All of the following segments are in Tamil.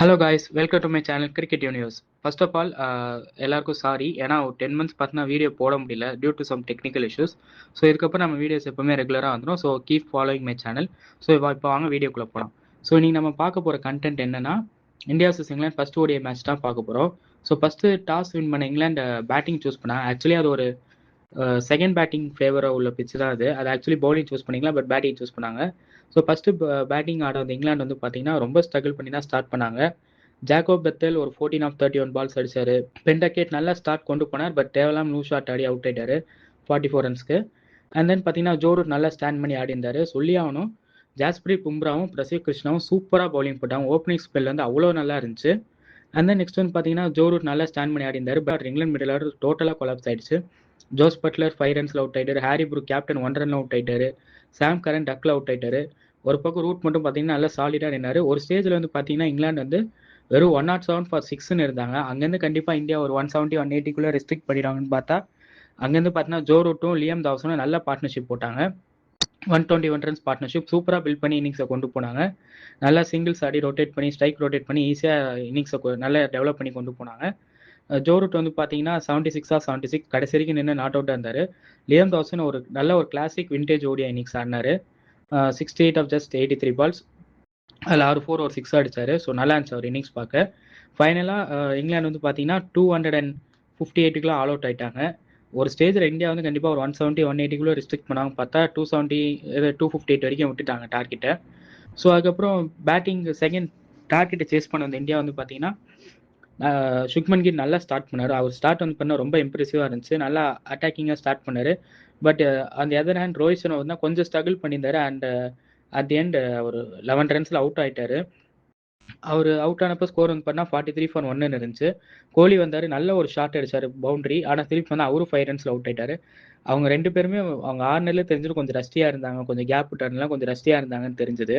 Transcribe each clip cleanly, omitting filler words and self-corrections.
Hello guys, welcome to my channel cricket universe. First of all எல்லாருக்கும் சாரி, ஏன்னா ஒரு 10 months பார்த்தீங்கன்னா வீடியோ போட முடியல due to some technical issues. So இதுக்கப்புறம் நம்ம வீடியோஸ் எப்பவுமே ரெகுலராக வந்துடும். So keep following my channel. So இப்போ வாங்க வீடியோக்குள்ளே போகலாம். ஸோ நீங்கள் நம்ம பார்க்க போகிற கண்டென்ட் என்னன்னா, India vs England first ODI match தான் பார்க்க போகிறோம். ஸோ ஃபர்ஸ்ட்டு டாஸ் வின் பண்ண இங்கிலாந்து பேட்டிங் சூஸ் பண்ணாங்க. ஆக்சுவலி அது ஒரு செகண்ட் பேட்டிங் ஃபேவராக உள்ள பிச்சு தான் அது ஆக்சுவலி பவுலிங் சூஸ் பண்ணிக்கலாம், பட் பேட்டிங் சூஸ் பண்ணாங்க. ஸோ ஃபஸ்ட்டு பேட்டிங் ஆட வந்து இங்கிலாந்து வந்து பார்த்தீங்கன்னா ரொம்ப ஸ்ட்ரகிள் பண்ணி தான் ஸ்டார்ட் பண்ணாங்க. ஜாக்கோப் பெத்தல் ஒரு 14 ஆஃப் 31 பால்ஸ் அடிச்சாரு. பெண்டக்கேட் நல்லா ஸ்டார்ட் கொண்டு போனார், but தேவலாம் Lu shot Aadi out ஆயிட்டாரு 44 ரன்ஸ்க்கு. அண்ட் தென் பார்த்தீங்கன்னா ஜோ ரூட் நல்லா ஸ்டாண்ட் பண்ணி ஆடி இருந்தாரு. சொல்லி ஆகணும், ஜாஸ்பிரீத் பும்ராவும் பிரசிவ் கிருஷ்ணாவும் சூப்பராக பவுலிங் போட்டாங்க. ஓப்பனிங் ஸ்பெல் வந்து அவ்வளோ நல்லா இருந்துச்சு. அண்ட் தென் நெக்ஸ்ட் வந்து பார்த்தீங்கன்னா ஜோ ரூட் நல்லா ஸ்டாண்ட் பண்ணி ஆடி இருந்தார், பட் இங்கிலாந்து மிடில் ஆர்டர் டோட்டலாக கொலாப்ஸ் ஆயிடுச்சு. ஜோஸ் பட்லர் 5 ரன்ஸில் அவுட் ஆயிட்டாரு. ஹாரி ப்ரூக் கேப்டன் 1 ரன்ல அவுட் ஆயிட்டாரு. சாம் கரன் டக்கில் அவுட் ஆயிட்டாரு. ஒரு பக்கம் ரூட் மட்டும் பார்த்தீங்கன்னா நல்லா சாலிடாக நின்னாரு. ஒரு ஸ்டேஜில் வந்து பார்த்தீங்கன்னா இங்கிலாந்து வந்து வெறும் 107 for 6ன்னு இருந்தாங்க. அங்கேருந்து கண்டிப்பாக இந்தியா ஒரு 170 180 ரெஸ்ட்ரிக்ட் பண்ணிடுவாங்கன்னு பார்த்தா, அங்கேருந்து பார்த்தீங்கன்னா ஜோ ரூட்டும் லியம் தாவஸும் நல்ல பார்ட்னர்ஷிப் போட்டாங்க. 121 ரன்ஸ் பார்ட்னர்ஷிப் சூப்பராக பில்ட் பண்ணி இன்னிங்ஸை கொண்டு போனாங்க. நல்லா சிங்கிள்ஸ் ஆடி ரொட்டேட் பண்ணி ஸ்ட்ரைக் ரொட்டேட் பண்ணி ஈஸியாக இன்னிங்ஸை நல்லா டெவலப் பண்ணி கொண்டு போனாங்க. ஜோ ரூட் வந்து பார்த்தீங்கன்னா 76 ஆஃப் 76 கடைசி வரைக்கும் நின்று நாட் அவுட்டாக இருந்தார். லியம் தாவஸன் ஒரு நல்ல ஒரு கிளாசிக் விண்டேஜ் ஓடிஐ இன்னிங்ஸ் ஆடினார். 68 ஆஃப் ஜஸ்ட் 83 பால்ஸ், அதில் 6 4 ஒரு 6 அடிச்சாரு. ஸோ நல்லா இருந்துச்சு அவர் இன்னிங்ஸ் பார்க்க. ஃபைனலாக இங்கிலாந்து வந்து பார்த்தீங்கன்னா 258 ஆல் அவுட் ஆயிட்டாங்க. ஒரு ஸ்டேஜில் இந்தியா வந்து கண்டிப்பாக ஒரு 170 180 ரெஸ்ட்ரிக்ட் பண்ணாங்க. பார்த்தா 270 258 வரைக்கும் விட்டுட்டாங்க டார்கெட்டை. ஸோ அதுக்கப்புறம் பேட்டிங் செகண்ட் டார்கெட்டை சேஸ் பண்ண வந்த இந்தியா வந்து பார்த்தீங்கன்னா சுக்மன் கில் நல்லா ஸ்டார்ட் பண்ணார். அவர் ஸ்டார்ட் வந்து பண்ண ரொம்ப இம்ப்ரெசிவாக இருந்துச்சு. நல்லா அட்டாக்கிங்காக ஸ்டார்ட் பண்ணார். பட் அந்த எதர் ஹேண்ட் ரோஹித் சர்மா வந்து கொஞ்சம் ஸ்ட்ரகிள் பண்ணியிருந்தார். அண்ட் அட் தி எண்ட் ஒரு 11 ரன்ஸில் அவுட் ஆயிட்டாரு. அவர் அவுட் ஆனப்போ ஸ்கோர் வந்து பண்ணால் 43 for 1 இருந்துச்சு. கோலி வந்தார், நல்ல ஒரு ஷாட் அடிச்சார் பவுண்டரி. ஆனால் திருப்பி வந்து அவரும் 5 ரன்ஸில் அவுட் ஆயிட்டாரு. அவங்க ரெண்டு பேருமே அவங்க ஆர்னர்லேயே தெரிஞ்சிடும் கொஞ்சம் ரஸ்டியாக இருந்தாங்க, கொஞ்சம் கேப் விட்டாருலாம் கொஞ்சம் ரஸ்டியாக இருந்தாங்கன்னு தெரிஞ்சுது.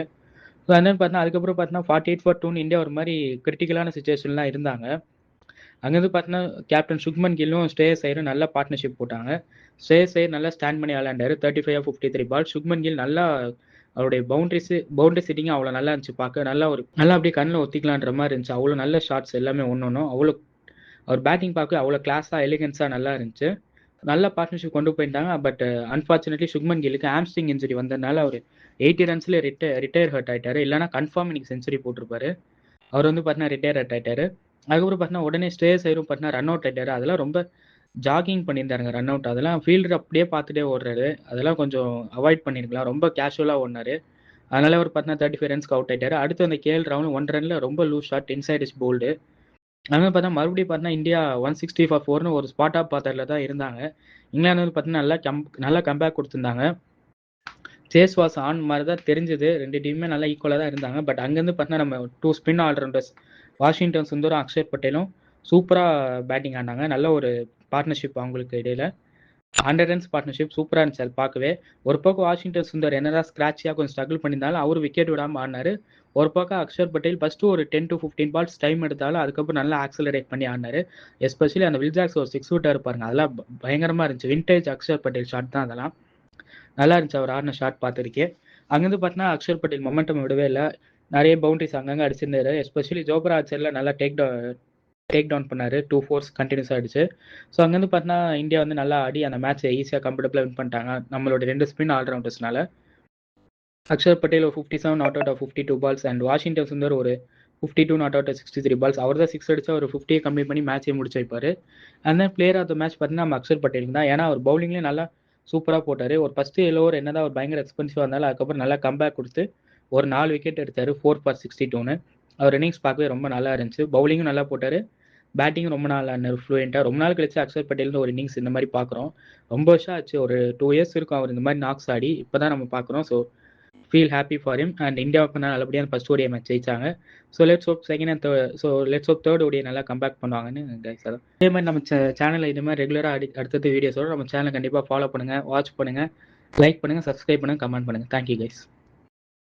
ஸோ என்னன்னு பார்த்தா அதுக்கப்புறம் பார்த்தீங்கன்னா 48 for 2 இந்தியா ஒரு மாதிரி கிரிட்டிக்கலான சுச்சுவேஷன்லாம் இருந்தாங்க. அங்கேருந்து பார்த்தீங்கன்னா கேப்டன் சுக்மன் கில்லும் ஸ்ரேயஸ் ஐயரும் நல்ல பார்ட்னர்ஷிப் போட்டாங்க. ஸ்ரேயஸ் ஐயர் நல்லா ஸ்டாண்ட் பண்ணி விளையாண்டாரு. 35 ஆஃப் 53 பால். சுக்மன் கில் நல்லா அவருடைய பவுண்டரி சிட்டிங்கும் அவ்வளோ நல்லா இருந்துச்சு பார்க்க. நல்லா அப்படியே கண்ணில் ஒத்திக்கலான்ற மாதிரி இருந்துச்சு. அவ்வளோ நல்ல ஷாட்ஸ் எல்லாமே ஒன்றும் அவ்வளோ அவர் பேட்டிங் பார்க்க அவ்வளோ கிளாஸாக எலிகன்ஸாக நல்லா இருந்துச்சு. நல்ல பார்ட்னர்ஷிப் கொண்டு போயிருந்தாங்க. பட் அன்ஃபார்ச்சுனேட்லி சுக்மன் கில்லுக்கு ஹாம்ஸ்ட்ரிங் இன்ஜுரி வந்ததுனால அவர் 80 ரன்ஸ்ல ரிட்டையர் ஹர்ட் ஆயிட்டாரு. இல்லைனா கன்ஃபார்ம் இன்னைக்கு செஞ்சுரி போட்டிருப்பாரு. அவர் வந்து பார்த்தீங்கன்னா ரிட்டையர் ஹர்ட் ஆயிட்டாரு. அதுக்கப்புறம் பார்த்தீங்கன்னா உடனே ஸ்ரேயஸ் ஐயரும் பார்த்தீங்கன்னா ரன் அவுட் ஆயிட்டாரு. அதெல்லாம் ரொம்ப ஜாகிங் பண்ணியிருந்தாருங்க ரன் அவுட். அதெல்லாம் ஃபீல்டர் அப்படியே பார்த்துட்டே ஓடுறாரு. அதெல்லாம் கொஞ்சம் அவாய்ட் பண்ணியிருக்கலாம். ரொம்ப கேஷுவலாக ஓடினாரு. அதனால அவர் பார்த்தீங்கன்னா 35 ரன்ஸ்க்கு அவுட் ஆயிட்டாரு. அடுத்து அந்த கேஎல் ராகுல் 1 ரன்ல ரொம்ப loose shot inside is bowled. அதனால பார்த்தா மறுபடியும் பார்த்தீங்கன்னா இந்தியா 160 for 4ன்னு ஒரு ஸ்பாட் ஆஃப் பாத்தரில் தான் இருந்தாங்க. இங்கிலாந்து வந்து பார்த்தீங்கன்னா நல்லா கம்பேக் கொடுத்துருந்தாங்க. சேஸ் வாஸ் ஆன் மாதிரி தான் தெரிஞ்சது. ரெண்டு டீமுமே நல்லா ஈக்குவலாக தான் இருந்தாங்க. பட் அங்கேருந்து பார்த்தீங்கன்னா நம்ம 2 ஸ்பின் ஆல்ரவுண்டர்ஸ் வாஷிங்டன் சுந்தரும் அக்ஷர் பட்டேலும் சூப்பராக பேட்டிங் ஆடினாங்க. நல்ல ஒரு பார்ட்னர்ஷிப் அவங்களுக்கு இடையில 100 ரன்ஸ் பார்ட்னர்ஷிப் சூப்பராக இருந்துச்சு அது பார்க்கவே. ஒரு பக்கம் வாஷிங்டன் சுந்தர் என்னதான் ஸ்க்ராட்சியாக கொஞ்சம் ஸ்ட்ரகிள் பண்ணியிருந்தாலும் அவர் விக்கெட் விடாமல் ஆடினாரு. ஒரு பக்கம் அக்ஷர் பட்டேல் ஃபஸ்ட்டு ஒரு 10 to 15 பால்ஸ் டைம் எடுத்தாலும் அதுக்கப்புறம் நல்லா ஆக்சலரேட் பண்ணி ஆடினாரு. எஸ்பெஷலி அந்த வில்ஜாக்ஸ் ஒரு 6 விட்டார் இருப்பாருங்க, அதெல்லாம் பயங்கரமாக இருந்துச்சு. விண்டேஜ் அக்ஷர் பட்டேல் ஷாட் தான் அதெல்லாம். நல்லா இருந்துச்சு அவர் ஆடின ஷாட் பார்த்துருக்கே. அங்கேருந்து பார்த்தீங்கன்னா அக்ஷர் பட்டேல் மொமெண்டம் விடவே இல்லை. நிறைய பவுண்டரிஸ் அங்கங்கே அடிச்சிருந்தாரு. எஸ்பெஷலி ஜோப்ரா ஆச்சரில் நல்லா டேக் டவுன் பண்ணார். 2 4s கண்டினியூஸ் ஆகிடுச்சு. ஸோ அங்கேருந்து பார்த்தீங்கன்னா இந்தியா வந்து நல்லா ஆடி அந்த மேட்ச்சை ஈஸியாக கம்ஃபர்டபுளாக வின் பண்ணிட்டாங்க நம்மளோட 2 ஸ்பின் ஆல்ரவுண்டர்ஸ்னால. அக்ஷர் பட்டேல் ஒரு 57 not out of 52 balls and Washington Sundar ஒரு 52 நாட் அவுட் 63 பால்ஸ். அவர் தான் 6 அடிச்சா ஒரு 50 கம்மி பண்ணி மேட்சை முடிச்சு வைப்பார். And then player of the match பார்த்தீங்கன்னா நம்ம அக்ஷர் பட்டேல் தான். ஏன்னா அவர் பவுலிங்லேயே நல்லா சூப்பராக போட்டார். ஒரு ஃபஸ்ட்டு 7 ஓவர் என்னதான் ஒரு பயங்கர எக்ஸ்பென்சிவாக இருந்தாலும் அதுக்கப்புறம் நல்லா கம்பேக் கொடுத்து ஒரு 4 விக்கெட் எடுத்தார் 4 for 62ன்னு. அவர் இன்னிங்ஸ் பார்க்கவே ரொம்ப நல்லா இருந்துச்சு. பவுலிங்கும் நல்லா போட்டார், பேட்டிங்கும் ரொம்ப நாள் ஆனார் ஃப்ளூயண்ட்டாக. ரொம்ப நாள் கழிச்சு அக்ஷர் பட்டேல்னு ஒரு இன்னிங்ஸ் இந்த மாதிரி பார்க்குறோம். ரொம்ப வருஷம் ஆச்சு, ஒரு 2 years இருக்கும் அவர் இந்த மாதிரி நாக்ஸ் ஆடி. இப்போ தான் நம்ம பார்க்குறோம். So feel happy for him. And இந்தியாவுக்கு நல்லபடியாக ஃபர்ஸ்ட் ஓடிஐ மேட்ச் ஜெயிச்சாங்க. So let's hope second and third ODI நல்லா கம்பேக் பண்ணுவாங்கன்னு கைஸ். அதான் இதே மாதிரி நம்ம சேனலில் இதே மாதிரி ரெகுலராக அடுத்தது வீடியோஸோட நம்ம சேனலை கண்டிப்பாக ஃபாலோ பண்ணுங்கள், வாட்ச் பண்ணுங்கள், லைக் பண்ணுங்கள், சப்ஸ்கிரைப் பண்ணுங்கள், கமெண்ட் பண்ணுங்கள். Thank you guys.